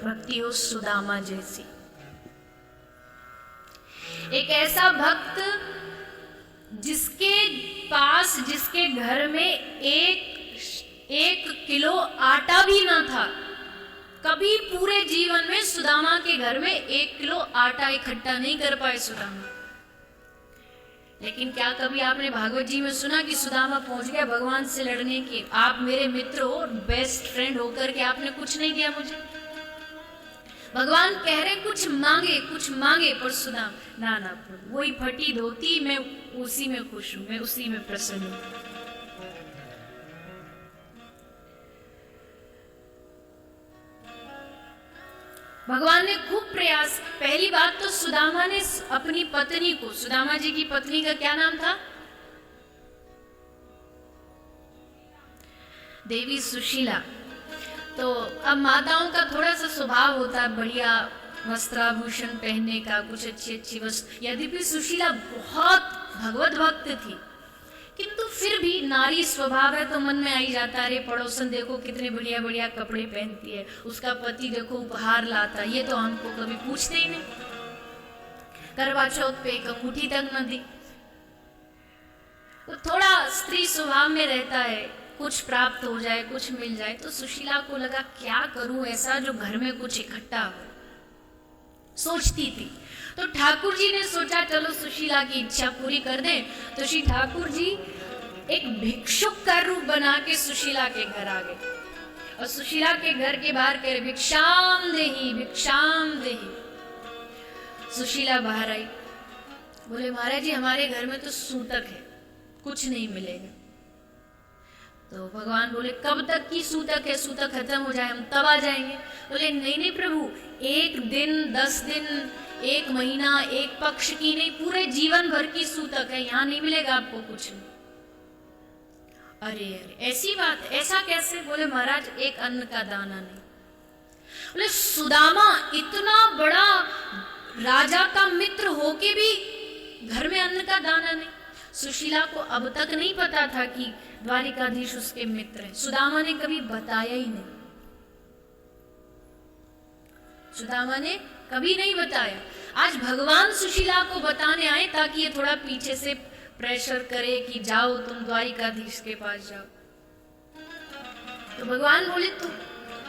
भक्ति हो सुदामा जैसी। एक ऐसा भक्त जिसके पास, जिसके घर में एक किलो आटा भी ना था। कभी पूरे जीवन में सुदामा के घर में 1 किलो आटा इकट्ठा नहीं कर पाए सुदामा। लेकिन क्या कभी आपने भागवत जी में सुना कि सुदामा पहुंच गया भगवान से लड़ने की? आप मेरे मित्र हो, बेस्ट फ्रेंड होकर के आपने कुछ नहीं दिया मुझे। भगवान कह रहे कुछ मांगे, पर सुदामा ना प्रभु, वही फटी धोती, मैं उसी में खुश हूं, मैं उसी में प्रसन्न हूं। भगवान ने खूब प्रयास। पहली बात तो सुदामा ने अपनी पत्नी को, सुदामा जी की पत्नी का क्या नाम था? देवी सुशीला। तो अब माताओं का थोड़ा सा स्वभाव होता है बढ़िया वस्त्राभूषण पहनने का, कुछ अच्छी वस्त्र। यद्यपि सुशीला बहुत भगवत भक्त थी, किंतु फिर भी नारी स्वभाव है तो मन में आई जाता, अरे पड़ोसन देखो कितने बढ़िया बढ़िया कपड़े पहनती है, उसका पति देखो उपहार लाता, ये तो हमको कभी पूछते ही नहीं, करवा चौथ पे एक अंगूठी तक न दी। तो थोड़ा स्त्री स्वभाव में रहता है, कुछ प्राप्त हो जाए, कुछ मिल जाए। तो सुशीला को लगा क्या करूं ऐसा जो घर में कुछ इकट्ठा हो, सोचती थी। तो ठाकुर जी ने सोचा चलो सुशीला की इच्छा पूरी कर दें। तो श्री ठाकुर जी एक भिक्षुक का रूप बना के सुशीला के घर आ गए और सुशीला के घर के बाहर कह रहे भिक्षाम देही, भिक्षाम देही। सुशीला बाहर आई, बोले महाराज जी हमारे घर में तो सूतक है, कुछ नहीं मिलेगा। तो भगवान बोले कब तक की सूतक है? सूतक खत्म हो जाए हम तब आ जाएंगे। बोले नहीं प्रभु, 1 दिन, 10 दिन, 1 महीना, 1 पक्ष की नहीं, पूरे जीवन भर की सूतक है, यहाँ नहीं मिलेगा आपको कुछ नहीं। अरे ऐसी बात, ऐसा कैसे? बोले महाराज 1 अन्न का दाना नहीं। बोले सुदामा इतना बड़ा राजा का मित्र होके भी घर में अन्न का दाना नहीं। सुशीला को अब तक नहीं पता था कि द्वारिकाधीश उसके मित्र हैं। सुदामा ने कभी बताया ही नहीं, सुदामा ने कभी नहीं बताया। आज भगवान सुशीला को बताने आए ताकि ये थोड़ा पीछे से प्रेशर करे कि जाओ तुम द्वारिकाधीश के पास जाओ। तो भगवान बोले तू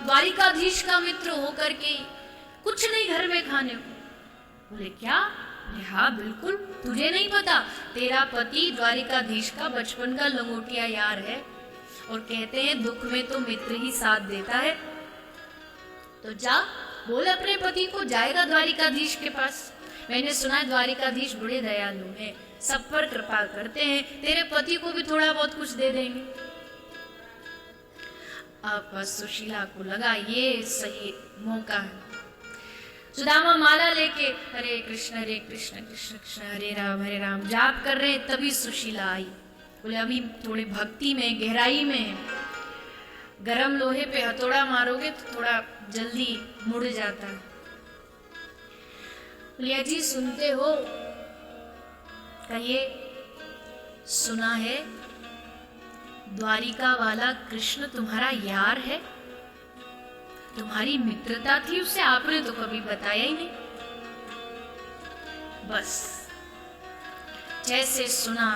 द्वारिकाधीश का मित्र होकर के कुछ नहीं घर में खाने को। बोले क्या? हाँ बिल्कुल, तुझे नहीं पता, तेरा पति द्वारिकाधीश का बचपन का लंगोटिया यार है और कहते हैं दुख में तो मित्र ही साथ देता है। तो जा बोल अपने पति को, जाएगा द्वारिकाधीश के पास। मैंने सुना है द्वारिकाधीश बड़े दयालु हैं, सब पर कृपा करते हैं, तेरे पति को भी थोड़ा बहुत कुछ दे देंगे। अब बस सुशीला को लगा ये सही मौका है। सुदामा माला लेके हरे कृष्ण कृष्ण कृष्ण हरे राम जाप कर रहे, तभी सुशीला आई। बोले अभी थोड़ी भक्ति में गहराई में है, गरम लोहे पे हथौड़ा मारोगे तो थोड़ा जल्दी मुड़ जाता है। बोले जी सुनते हो? कहिए। सुना है द्वारिका वाला कृष्ण तुम्हारा यार है, तुम्हारी मित्रता थी उससे, आपने तो कभी बताया ही नहीं। बस जैसे सुना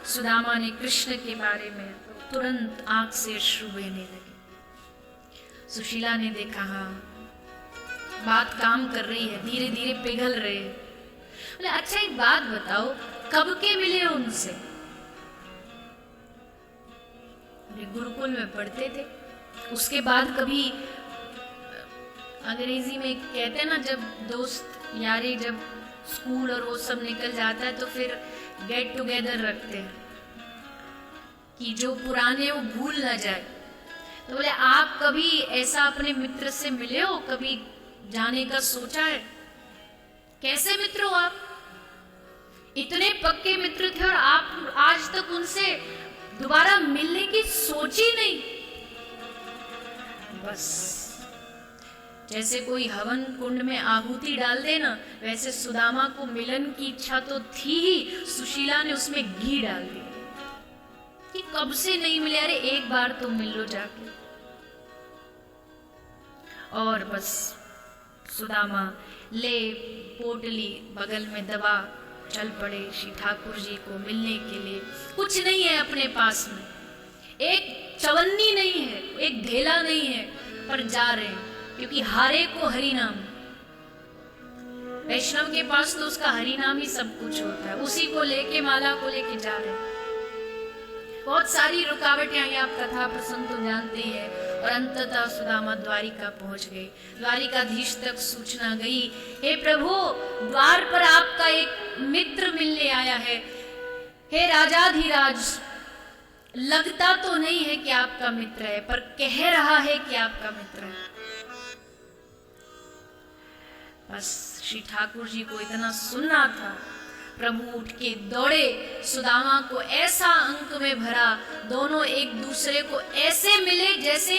सुदामा ने कृष्ण के बारे में तो तुरंत आंख से अश्रु बहने लगे। सुशीला ने देखा हाँ बात काम कर रही है, धीरे धीरे पिघल रहे हैं। बोले अच्छा एक बात बताओ, कब के मिले उनसे? गुरुकुल में पढ़ते थे, उसके बाद कभी अंग्रेजी में कहते हैं ना जब दोस्त यारी जब स्कूल और वो सब निकल जाता है तो फिर गेट टुगेदर रखते हैं कि जो पुराने वो भूल ना जाए। तो बोले आप कभी ऐसा अपने मित्र से मिले हो, कभी जाने का सोचा है? कैसे मित्र हो आप? इतने पक्के मित्र थे और आप आज तक उनसे दोबारा मिलने की सोची नहीं। बस जैसे कोई हवन कुंड में आहुति डाल दे ना, वैसे सुदामा को मिलन की इच्छा तो थी ही, सुशीला ने उसमें घी डाल दिया कि कब से नहीं मिले, अरे एक बार तो मिल लो जाके। और बस सुदामा ले पोटली बगल में दबा चल पड़े श्री ठाकुर जी को मिलने के लिए। कुछ नहीं है अपने पास में, एक चवन्नी नहीं है, एक ढेला नहीं है, पर जा रहे हैं क्योंकि हारे को हरि नाम। वैष्णव के पास तो उसका हरि नाम ही सब कुछ होता है, उसी को लेके माला को लेके जा रहे हैं। बहुत सारी रुकावटें आई, आप कथा प्रसंग तो जानते हैं। और अंततः सुदामा द्वारिका पहुंच गए। द्वारिकाधीश तक सूचना गई, हे प्रभु द्वार पर आपका एक मित्र मिलने आया है। हे राजाधिराज, लगता तो नहीं है कि आपका मित्र है, पर कह रहा है कि आपका मित्र है। बस श्री ठाकुर जी को इतना सुनना था, प्रभु उठ के दौड़े, सुदामा को ऐसा अंक में भरा, दोनों एक दूसरे को ऐसे मिले जैसे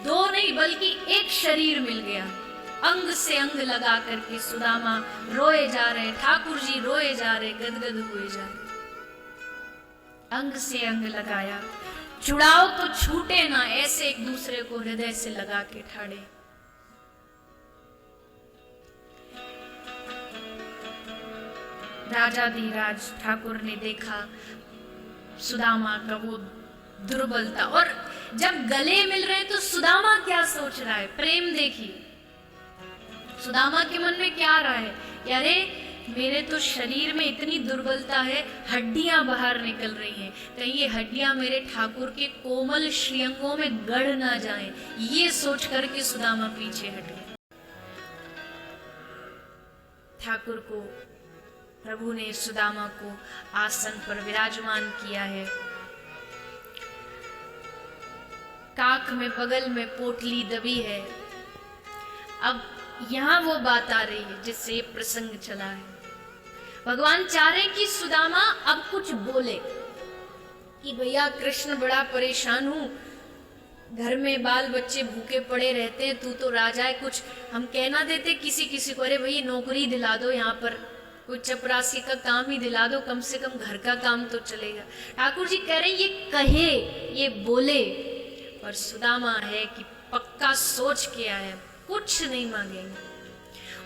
दो नहीं बल्कि एक शरीर मिल गया। अंग से अंग लगा करके सुदामा रोए जा रहे, ठाकुर जी रोए जा रहे, गदगद हुए जा रहे। अंग से अंग लगाया, जुड़ाव तो छूटे ना, ऐसे एक दूसरे को हृदय से लगा के ठाड़े। राजाधिराज ठाकुर ने देखा सुदामा का वो दुर्बलता, और जब गले मिल रहे तो सुदामा क्या सोच रहा है, प्रेम देखिए सुदामा के मन में क्या आ रहा है कि अरे मेरे तो शरीर में इतनी दुर्बलता है, हड्डियां बाहर निकल रही हैं, कहीं ये हड्डियां मेरे ठाकुर के कोमल श्रीअंगों में गड़ ना जाएं, ये सोच करके सुदामा पीछे हट गया। ठाकुर को प्रभु ने सुदामा को आसन पर विराजमान किया है, काख में बगल में पोटली दबी है। अब यहां वो बात आ रही है जिससे ये प्रसंग चला है। भगवान चाह रहे कि सुदामा अब कुछ बोले कि भैया कृष्ण बड़ा परेशान हूं, घर में बाल बच्चे भूखे पड़े रहते हैं, तू तो राजा है, कुछ हम कहना देते किसी किसी को, अरे भैया नौकरी दिला दो, यहाँ पर कोई चपरासी का काम ही दिला दो, कम से कम घर का काम तो चलेगा। ठाकुर जी कह रहे हैं ये कहे, ये बोले, पर सुदामा है कि पक्का सोच के आया, कुछ नहीं मांगेंगे।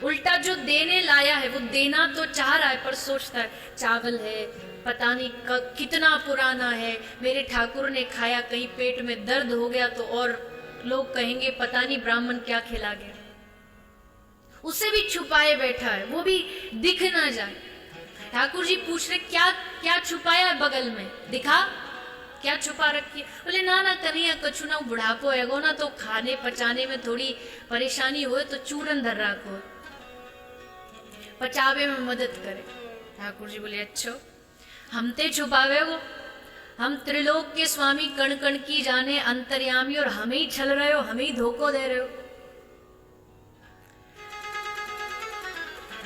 उल्टा जो देने लाया है वो देना तो चाह रहा है, पर सोचता है चावल है, पता नहीं कितना पुराना है, मेरे ठाकुर ने खाया, कहीं पेट में दर्द हो गया तो और लोग कहेंगे पता नहीं ब्राह्मण क्या खिला गया। उसे भी छुपाए बैठा है, वो भी दिख ना जाए। ठाकुर जी पूछ रहे क्या क्या छुपाया है बगल में, दिखा क्या छुपा रखी है। बोले ना ना कन्हैया कछु ना, बुढ़ापो हैगो ना तो खाने पचाने में थोड़ी परेशानी हो तो चूरन धर रखो, पचावे में मदद करे। ठाकुर जी बोले अच्छो हम ते छुपावे हो, हम त्रिलोक के स्वामी कण कण की जाने अंतर्यामी, और हमें ही छल रहे हो, हमें ही धोखो दे रहे हो।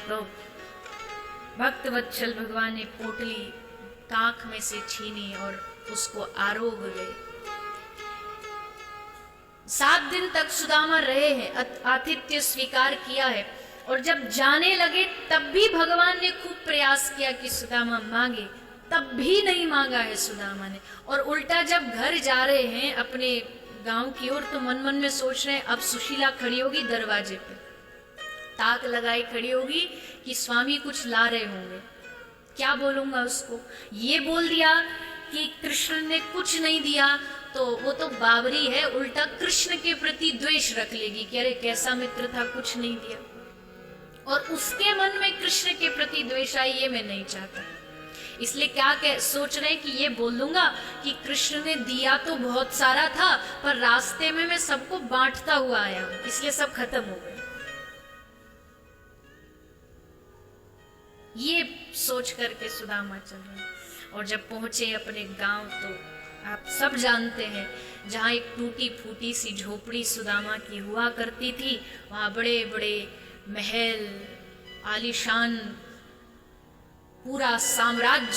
तो भक्त वत्सल भगवान ने पोटली काख में से छीनी और उसको आरोग गए। 7 दिन तक सुदामा रहे हैं, आतिथ्य स्वीकार किया है, और जब जाने लगे तब भी भगवान ने खूब प्रयास किया कि सुदामा मांगे, तब भी नहीं मांगा है सुदामा ने। और उल्टा जब घर जा रहे हैं अपने गांव की ओर तो मन मन में सोच रहे हैं अब सुशीला खड़ी होगी दरवाजे पे, ताक लगाई खड़ी होगी कि स्वामी कुछ ला रहे होंगे, क्या बोलूंगा उसको। ये बोल दिया कि कृष्ण ने कुछ नहीं दिया तो वो तो बाबरी है, उल्टा कृष्ण के प्रति द्वेष रख लेगी कि अरे कैसा मित्र था, कुछ नहीं दिया, और उसके मन में कृष्ण के प्रति द्वेष आई, ये मैं नहीं चाहता। इसलिए क्या सोच रहे हैं कि ये बोल दूंगा कि कृष्ण ने दिया तो बहुत सारा था, पर रास्ते में मैं सबको बांटता हुआ आया, इसलिए सब खत्म हो गए। ये सोच करके सुदामा चल रहे। और जब पहुंचे अपने गांव तो आप सब जानते हैं, जहाँ एक टूटी फूटी सी झोपड़ी सुदामा की हुआ करती थी, वहाँ बड़े बड़े महल, आलीशान पूरा साम्राज्य